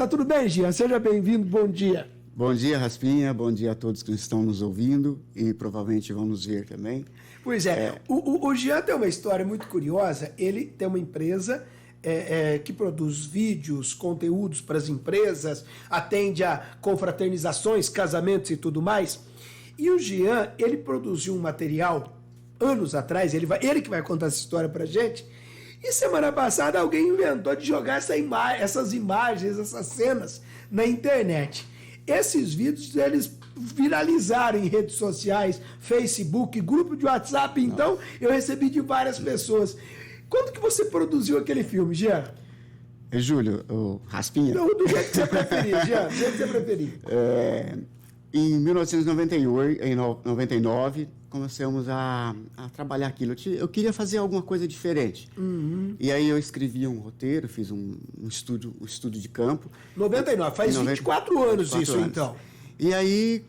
Tá tudo bem, Jean? Seja bem-vindo, bom dia. Bom dia, Raspinha, bom dia a todos que estão nos ouvindo e provavelmente vão nos ver também. Pois é, o Jean tem uma história muito curiosa, ele tem uma empresa que produz vídeos, conteúdos para as empresas, atende a confraternizações, casamentos e tudo mais, e o Jean, ele produziu um material anos atrás, ele que vai contar essa história pra gente, e semana passada alguém inventou de jogar essas imagens, essas cenas na internet. Esses vídeos, eles viralizaram em redes sociais, Facebook, grupo de WhatsApp, então eu recebi de várias pessoas. Quando que você produziu aquele filme, Jean? Júlio, o Raspinha? Não, do jeito que você preferir, Jean, do jeito que você preferir. Em 1999, começamos a trabalhar aquilo. Eu queria fazer alguma coisa diferente. Uhum. E aí eu escrevi um roteiro, fiz um estúdio de campo. 99, faz 24 anos isso, então. E aí,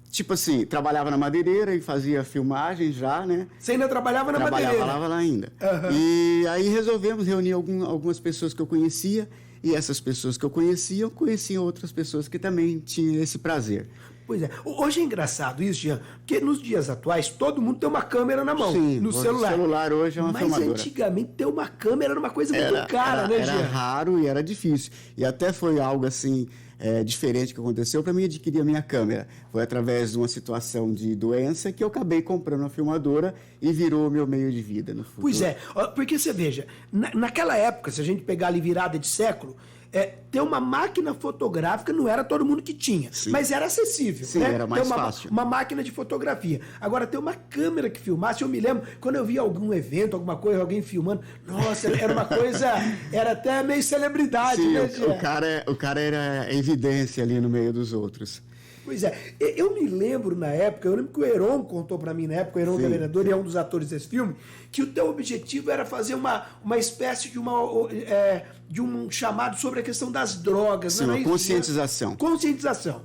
tipo assim, trabalhava na madeireira e fazia filmagem já, né? Você ainda trabalhava na madeireira? Trabalhava lá ainda. Uhum. E aí resolvemos reunir algumas pessoas que eu conhecia. E essas pessoas que eu conhecia, conheciam outras pessoas que também tinham esse prazer. Pois é. Hoje é engraçado isso, Jean, porque nos dias atuais todo mundo tem uma câmera na mão, no celular. O celular hoje é uma filmadora. Mas antigamente ter uma câmera era uma coisa muito cara, né, Jean? Era raro e era difícil. E até foi algo assim diferente que aconteceu para mim adquirir a minha câmera. Foi através de uma situação de doença que eu acabei comprando uma filmadora e virou meu meio de vida no futuro. Pois é, porque você veja, naquela época, se a gente pegar ali virada de século, ter uma máquina fotográfica não era todo mundo que tinha, sim, mas era acessível. Sim, né? Era mais fácil. Uma máquina de fotografia. Agora, ter uma câmera que filmasse, eu me lembro, quando eu via algum evento, alguma coisa, alguém filmando, nossa, era uma coisa, era até meio celebridade, sim, né, o cara era evidência ali no meio dos outros. Pois é, eu me lembro na época, eu lembro que o Heron contou pra mim na época, o Heron, que é vereador e é um dos atores desse filme, que o teu objetivo era fazer uma espécie de um chamado sobre a questão das drogas. Sim, uma conscientização. Conscientização.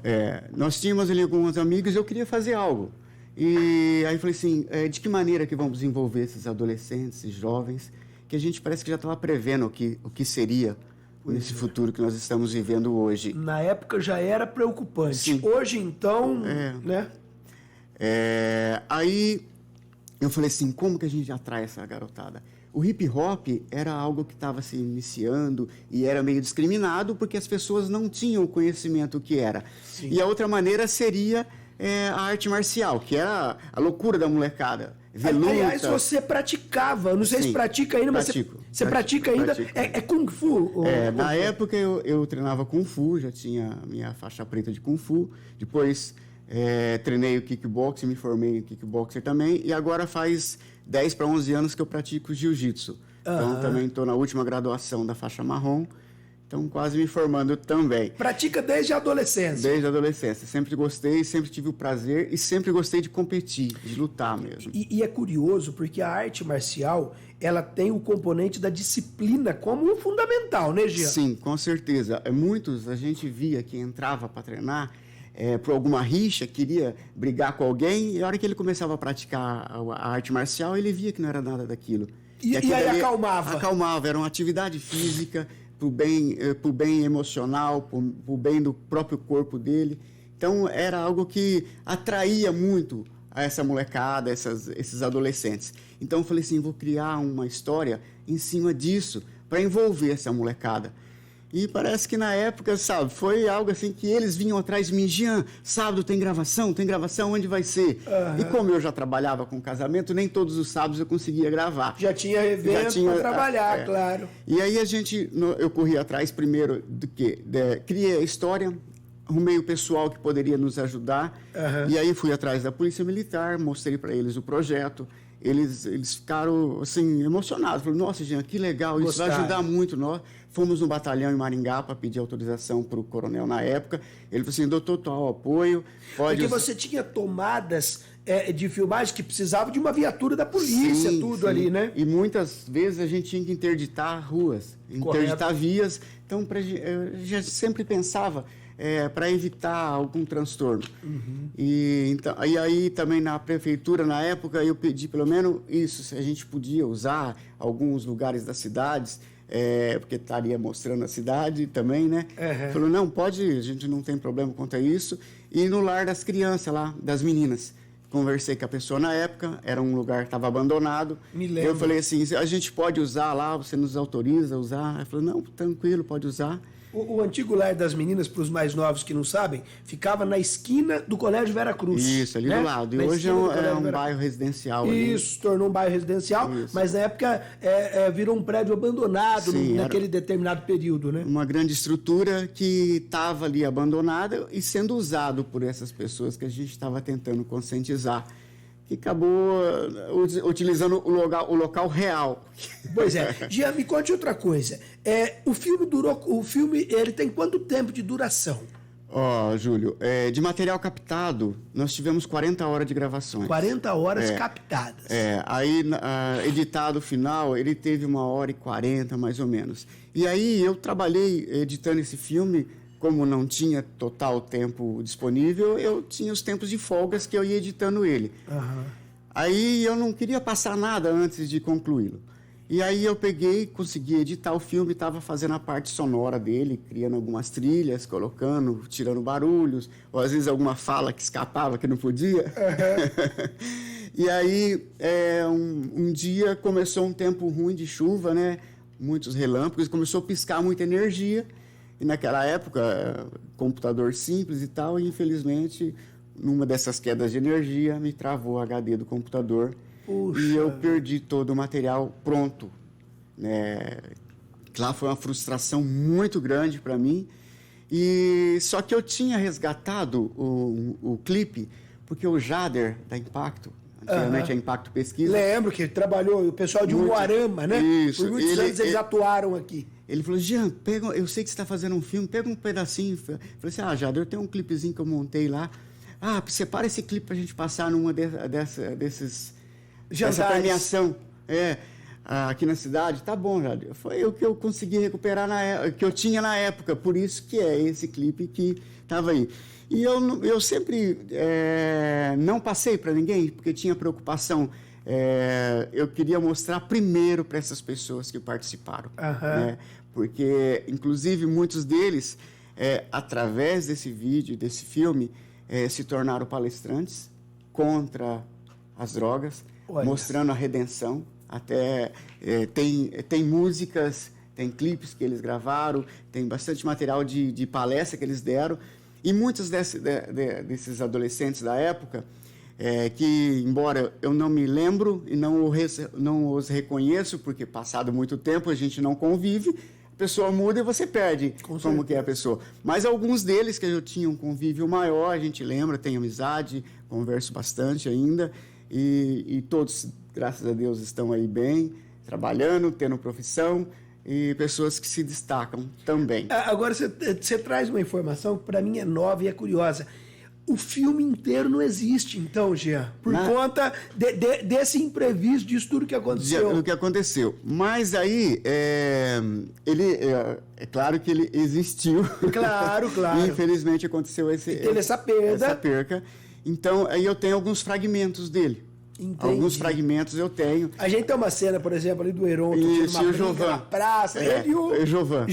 Nós tínhamos ali alguns amigos e eu queria fazer algo. E aí eu falei assim, de que maneira que vamos envolver esses adolescentes, esses jovens, que a gente parece que já estava prevendo o que seria nesse futuro que nós estamos vivendo hoje. Na época já era preocupante. Sim. Hoje, então, né? Aí eu falei assim, como que a gente atrai essa garotada? O hip hop era algo que estava se iniciando e era meio discriminado porque as pessoas não tinham conhecimento do que era. Sim. E a outra maneira seria a arte marcial, que era a loucura da molecada. Aliás, você praticava, não sei se pratica ainda, mas você pratica ainda, é Kung Fu? Na época eu treinava Kung Fu, já tinha a minha faixa preta de Kung Fu, depois treinei o kickboxing, me formei em kickboxer também, e agora faz 10 para 11 anos que eu pratico jiu-jitsu. Então também estou na última graduação da faixa marrom, então quase me formando também. Pratica desde a adolescência? Desde a adolescência. Sempre gostei, sempre tive o prazer e sempre gostei de competir, de lutar mesmo. E é curioso porque a arte marcial, ela tem o componente da disciplina como fundamental, né, Jean? Sim, com certeza. Muitos a gente via que entrava para treinar por alguma rixa, queria brigar com alguém, e a hora que ele começava a praticar a arte marcial, ele via que não era nada daquilo. E aí acalmava? Acalmava, era uma atividade física, pro bem emocional, pro bem do próprio corpo dele. Então, era algo que atraía muito a essa molecada, esses adolescentes. Então, eu falei assim, vou criar uma história em cima disso, para envolver essa molecada. E parece que na época, sabe, foi algo assim que eles vinham atrás de mim, Jean, sábado tem gravação, onde vai ser? Uhum. E como eu já trabalhava com casamento, nem todos os sábados eu conseguia gravar. Já tinha evento para trabalhar, claro. E aí eu corri atrás primeiro do que? Criei a história, arrumei o pessoal que poderia nos ajudar, e aí fui atrás da Polícia Militar, mostrei para eles o projeto. Eles ficaram, assim, emocionados. Falaram, nossa, Jean, que legal, isso vai ajudar muito. Nós fomos no batalhão em Maringá para pedir autorização para o coronel na época. Ele falou assim, dou total apoio. Porque você tinha tomadas de filmagem que precisavam de uma viatura da polícia, sim. Ali, né? E muitas vezes a gente tinha que interditar ruas, interditar vias. Então, eu já sempre pensava para evitar algum transtorno. Uhum. E aí também na prefeitura, na época, eu pedi pelo menos isso, se a gente podia usar alguns lugares das cidades porque estaria mostrando a cidade também, né? Falou, não, pode ir, a gente não tem problema quanto a isso. E no lar das crianças lá, das meninas. Conversei com a pessoa na época, era um lugar que estava abandonado. Me lembro. Eu falei assim, a gente pode usar lá, você nos autoriza a usar? Ele falou, não, tranquilo, pode usar. O antigo lar das meninas, para os mais novos que não sabem, ficava na esquina do Colégio Vera Cruz. Isso, ali né? do lado. E Na hoje esquina do é Colégio um Vera bairro residencial. Isso, tornou um bairro residencial, mas na época virou um prédio abandonado. Sim, naquele determinado período, né? Uma grande estrutura que estava ali abandonada e sendo usado por essas pessoas que a gente estava tentando conscientizar, que acabou utilizando o local real. Pois é. Jean, me conte outra coisa. O filme ele tem quanto tempo de duração? Júlio, de material captado, nós tivemos 40 horas de gravações. 40 horas captadas. Aí, editado final, ele teve 1h40, mais ou menos. E aí, eu trabalhei editando esse filme, como não tinha total tempo disponível, eu tinha os tempos de folgas que eu ia editando ele. Aí, eu não queria passar nada antes de concluí-lo. E aí eu consegui editar o filme, estava fazendo a parte sonora dele, criando algumas trilhas, colocando, tirando barulhos, ou às vezes alguma fala que escapava, que não podia. E aí, um dia começou um tempo ruim de chuva, né? Muitos relâmpagos, começou a piscar muita energia. E naquela época, computador simples e tal, e infelizmente, numa dessas quedas de energia, me travou o HD do computador. Puxa. E eu perdi todo o material pronto. Lá foi uma frustração muito grande para mim. Só que eu tinha resgatado o clipe, porque o Jader, da Impacto, anteriormente a Impacto Pesquisa... Lembro que ele trabalhou, o pessoal de Umuarama, né? Isso. Por muitos anos eles atuaram aqui. Ele falou, Jean, eu sei que você está fazendo um filme, pega um pedacinho. Eu falei assim, Jader, eu tenho um clipezinho que eu montei lá. Separa esse clipe para a gente passar numa dessa premiação aqui na cidade. Tá bom, Jader. Foi o que eu consegui recuperar, que eu tinha na época. Por isso que é esse clipe que estava aí. E eu sempre não passei para ninguém, porque tinha preocupação. Eu queria mostrar primeiro para essas pessoas que participaram. Né? Porque, inclusive, muitos deles, através desse vídeo, desse filme, se tornaram palestrantes contra as drogas, mostrando a redenção. Até tem músicas, tem clipes que eles gravaram, tem bastante material de palestra que eles deram. E muitos desses adolescentes da época, que, embora eu não me lembro e não os reconheço, porque passado muito tempo a gente não convive, a pessoa muda e você perde como que é a pessoa. Mas alguns deles que eu tinha um convívio maior, a gente lembra, tem amizade, converso bastante ainda, e todos, graças a Deus, estão aí bem, trabalhando, tendo profissão, e pessoas que se destacam também. Agora, você traz uma informação que para mim é nova e é curiosa. O filme inteiro não existe, então, Jean, por conta desse imprevisto, disso tudo que aconteceu. O que aconteceu. Mas aí, é claro que ele existiu. Claro. E, infelizmente, aconteceu essa perda. Essa perca. Então, aí eu tenho alguns fragmentos dele. Entendi. Alguns fragmentos eu tenho. A gente tem uma cena, por exemplo, ali do Heron, na praça. Ele e o Jovan.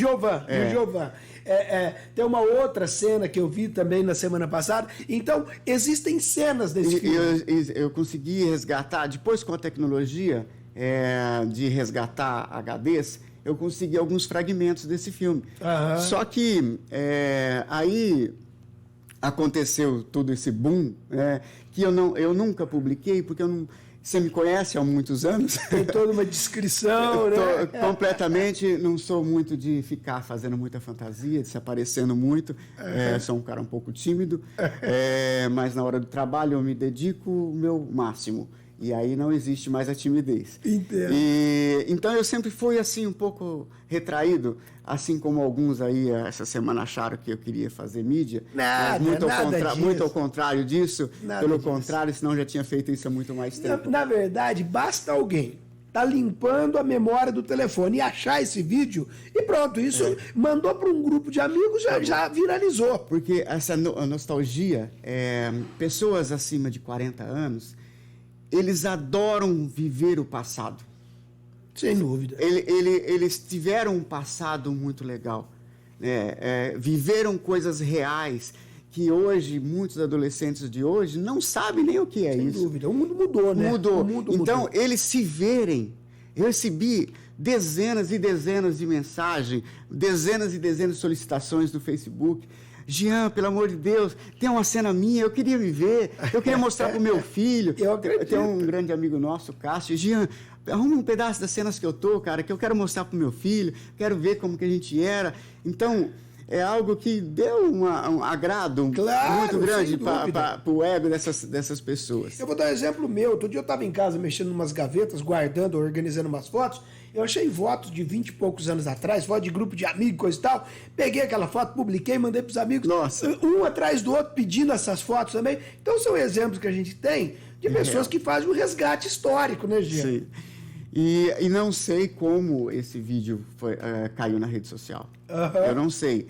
Tem uma outra cena que eu vi também na semana passada. Então, existem cenas desse filme. Eu consegui resgatar, depois com a tecnologia de resgatar HDs, eu consegui alguns fragmentos desse filme. Só que aí aconteceu todo esse boom, que eu nunca publiquei, porque você me conhece há muitos anos. Tem toda uma descrição, né? Completamente, não sou muito de ficar fazendo muita fantasia, de se aparecendo muito. Sou um cara um pouco tímido, mas na hora do trabalho eu me dedico o meu máximo. E aí não existe mais a timidez. Entendo. Então eu sempre fui assim um pouco retraído, assim como alguns aí essa semana acharam que eu queria fazer mídia. Muito ao contrário disso. Pelo contrário, senão eu já tinha feito isso há muito mais tempo. Na verdade, basta alguém tá limpando a memória do telefone e achar esse vídeo e pronto, isso mandou para um grupo de amigos, já viralizou. Porque essa nostalgia, pessoas acima de 40 anos, eles adoram viver o passado. Sem dúvida. Eles tiveram um passado muito legal, né? Viveram coisas reais que hoje, muitos adolescentes de hoje não sabem nem o que é isso. Sem dúvida. O mundo mudou, né? Mudou. O mundo então, mudou. eles se verem. Eu recebi dezenas e dezenas de mensagens, dezenas e dezenas de solicitações do Facebook. Jean, pelo amor de Deus, tem uma cena minha, eu queria me ver, eu queria mostrar para o meu filho. Eu acredito. Tem um grande amigo nosso, Cássio. Jean, arruma um pedaço das cenas que eu tô, cara, que eu quero mostrar para o meu filho, quero ver como que a gente era. Então, é algo que deu um agrado muito grande para o ego dessas pessoas. Eu vou dar um exemplo meu. Outro dia eu estava em casa mexendo em umas gavetas, guardando, organizando umas fotos. Eu achei fotos de 20 e poucos anos atrás, foto de grupo de amigos, coisa e tal. Peguei aquela foto, publiquei, mandei para os amigos. Nossa. Um atrás do outro, pedindo essas fotos também. Então são exemplos que a gente tem de pessoas que fazem um resgate histórico, né, Gia? Sim. E não sei como esse vídeo caiu na rede social. Uhum. Eu não sei.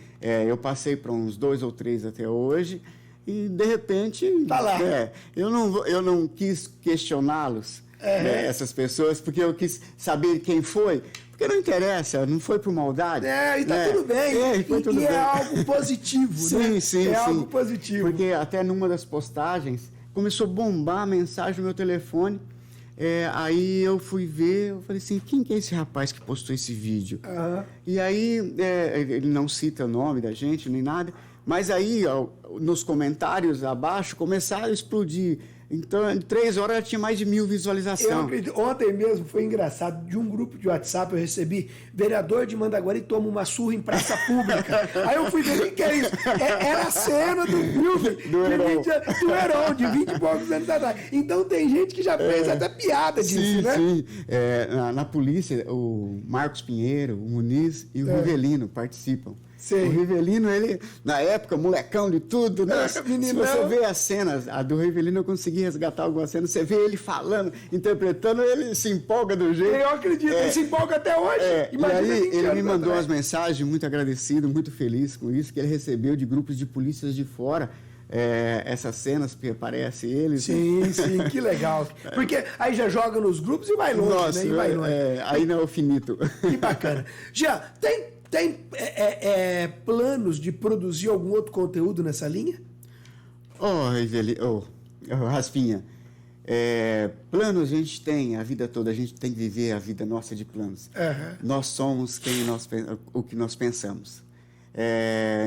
Eu passei para uns 2 ou 3 até hoje e, de repente... Tá lá. Eu não quis questioná-los, né, essas pessoas, porque eu quis saber quem foi. Porque não interessa, não foi por maldade. E tá tudo bem. Tudo bem. É algo positivo, né? Sim. Algo positivo. Porque até numa das postagens começou a bombar a mensagem no meu telefone. Aí eu fui ver, eu falei assim, quem que é esse rapaz que postou esse vídeo? Uhum. E aí, ele não cita o nome da gente, nem nada, mas aí, nos comentários abaixo, começaram a explodir. Então, em 3 horas, já tinha mais de 1000 visualizações. Eu acredito. Ontem mesmo foi engraçado. De um grupo de WhatsApp eu recebi: vereador de Mandaguari toma uma surra em praça pública. Aí eu fui ver o que é isso. Era a cena do filme do Heron, de 20 e poucos anos atrás. Então tem gente que já fez até piada disso, né? Sim. Na polícia, o Marcos Pinheiro, o Muniz e o Rivelino participam. Sim. O Rivelino, ele, na época, molecão de tudo, né? Se você vê as cenas, a do Rivelino eu consegui resgatar algumas cenas, você vê ele falando, interpretando, ele se empolga do jeito. Eu acredito, ele se empolga até hoje. E aí ele me mandou umas mensagens muito agradecido, muito feliz com isso, que ele recebeu de grupos de polícias de fora. Essas cenas que aparece ele. Sim, que legal. Porque aí já joga nos grupos e vai longe, Nossa, né? E vai longe. Aí não é o finito. Que bacana. Jean, tem planos de produzir algum outro conteúdo nessa linha? Raspinha, planos a gente tem a vida toda, a gente tem que viver a vida nossa de planos. Uhum. Nós somos o que nós pensamos.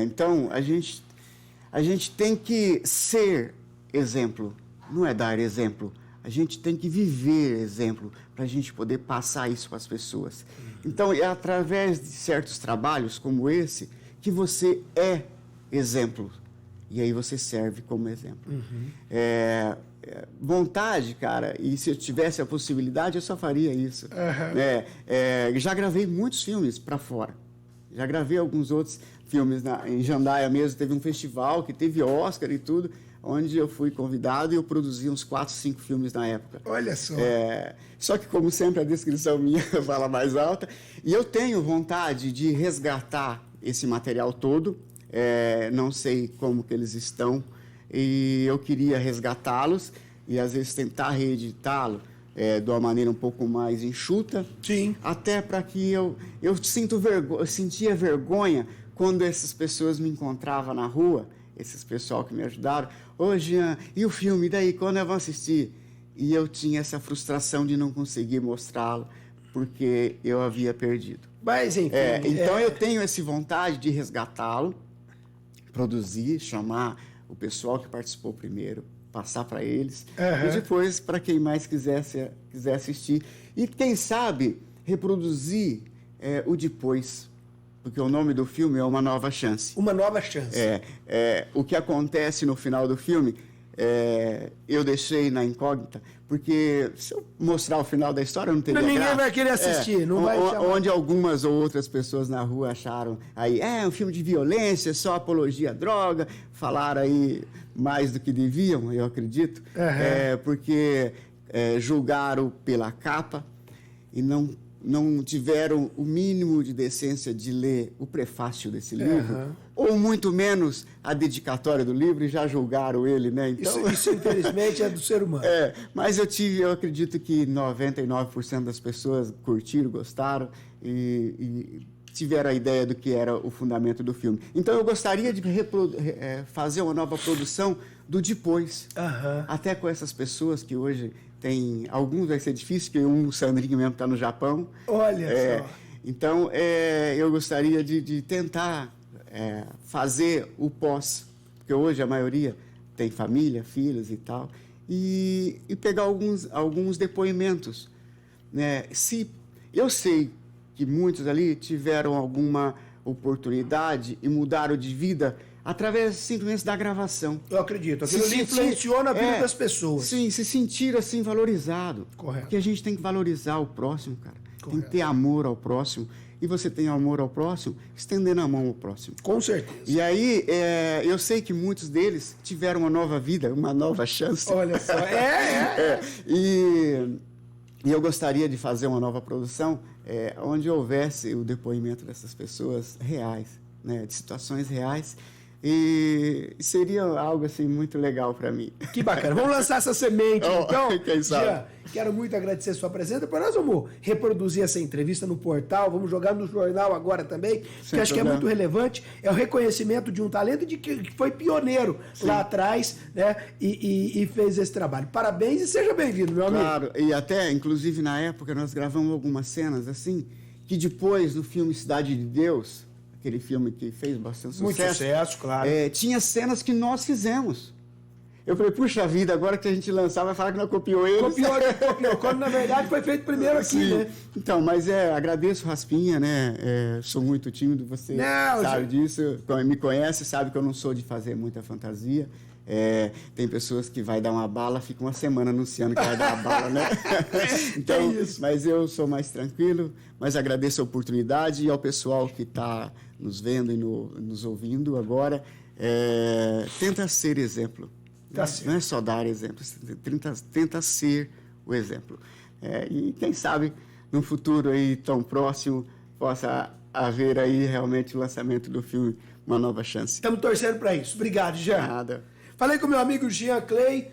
Então, a gente tem que ser exemplo, não é dar exemplo. A gente tem que viver exemplo para a gente poder passar isso para as pessoas. Então, é através de certos trabalhos como esse que você é exemplo. E aí você serve como exemplo. Vontade, cara, e se eu tivesse a possibilidade, eu só faria isso. Já gravei muitos filmes para fora. Já gravei alguns outros filmes em Jandaia mesmo. Teve um festival que teve Oscar e tudo, onde eu fui convidado e eu produzi uns 4, 5 filmes na época. Olha só. Só que, como sempre, a descrição minha fala mais alta. E eu tenho vontade de resgatar esse material todo. Não sei como que eles estão. E eu queria resgatá-los e, às vezes, tentar reeditá-lo de uma maneira um pouco mais enxuta. Sim. Até para que eu sentia vergonha quando essas pessoas me encontravam na rua, esses pessoal que me ajudaram. Ô, Jean, e o filme? E daí, quando eu vou assistir? E eu tinha essa frustração de não conseguir mostrá-lo, porque eu havia perdido. Mas, enfim... Então, eu tenho essa vontade de resgatá-lo, produzir, chamar o pessoal que participou primeiro, passar para eles, e depois para quem mais quiser assistir. E, quem sabe, reproduzir o depois, porque o nome do filme é Uma Nova Chance. Uma Nova Chance. O que acontece no final do filme, eu deixei na incógnita, porque se eu mostrar o final da história, não teria Ninguém graça. vai querer assistir, não vai chamar. Onde algumas ou outras pessoas na rua acharam aí, um filme de violência, só apologia à droga, falaram aí mais do que deviam, eu acredito, porque julgaram pela capa e não não tiveram o mínimo de decência de ler o prefácio desse livro, ou muito menos a dedicatória do livro, e já julgaram ele, né? Então... Isso infelizmente, é do ser humano. Mas eu acredito que 99% das pessoas curtiram, gostaram e tiveram a ideia do que era o fundamento do filme. Então, eu gostaria de fazer uma nova produção do depois. Até com essas pessoas que hoje tem... Alguns vai ser difícil, porque o Sandrinho mesmo está no Japão. Olha só. Então, eu gostaria de tentar fazer o pós, porque hoje a maioria tem família, filhos e tal, e pegar alguns depoimentos. Né? Se eu sei que muitos ali tiveram alguma oportunidade e mudaram de vida através simplesmente da gravação. Eu acredito. Aquilo ali influenciou na vida das pessoas. Sim, se sentir assim valorizado. Correto. Porque a gente tem que valorizar o próximo, cara. Correto. Tem que ter amor ao próximo. E você tem amor ao próximo, estendendo a mão ao próximo. Com certeza. E aí, eu sei que muitos deles tiveram uma nova vida, uma nova chance. Olha só. E eu gostaria de fazer uma nova produção onde houvesse o depoimento dessas pessoas reais, né, de situações reais. E seria algo assim muito legal para mim. Que bacana. Vamos lançar essa semente, então. Quem sabe? Jean, quero muito agradecer a sua presença. Depois nós vamos reproduzir essa entrevista no portal, vamos jogar no jornal agora também, que acho que é muito relevante. É o reconhecimento de um talento de que foi pioneiro lá atrás, né? E fez esse trabalho. Parabéns e seja bem-vindo, meu amigo. Claro, e até, inclusive, na época, nós gravamos algumas cenas assim, que depois, no filme Cidade de Deus, aquele filme que fez bastante sucesso. Muito sucesso, claro. Tinha cenas que nós fizemos. Eu falei, puxa vida, agora que a gente lançar, vai falar que não copiou ele. Copiou, quando na verdade foi feito primeiro aqui, né? Então, mas agradeço, Raspinha, né? Sou muito tímido, você sabe disso, me conhece, sabe que eu não sou de fazer muita fantasia. Tem pessoas que vai dar uma bala, fica uma semana anunciando que vai dar uma bala, né? Então, mas eu sou mais tranquilo, mas agradeço a oportunidade e ao pessoal que está nos vendo e nos ouvindo agora. Tenta ser exemplo. Não é só dar exemplo, tenta ser o exemplo. E quem sabe, no futuro aí tão próximo, possa haver aí realmente o lançamento do filme Uma Nova Chance. Estamos torcendo para isso. Obrigado, Jean. Nada. Falei com meu amigo Jean Clay,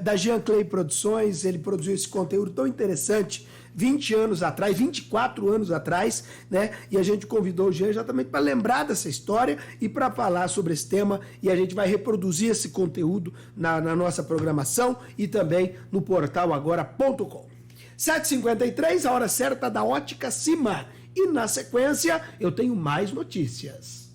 da Jean Clay Produções. Ele produziu esse conteúdo tão interessante 20 anos atrás, 24 anos atrás, né? E a gente convidou o Jean exatamente para lembrar dessa história e para falar sobre esse tema. E a gente vai reproduzir esse conteúdo na nossa programação e também no portal agora.com. 7h53, a hora certa da Ótica Cima. E na sequência, eu tenho mais notícias.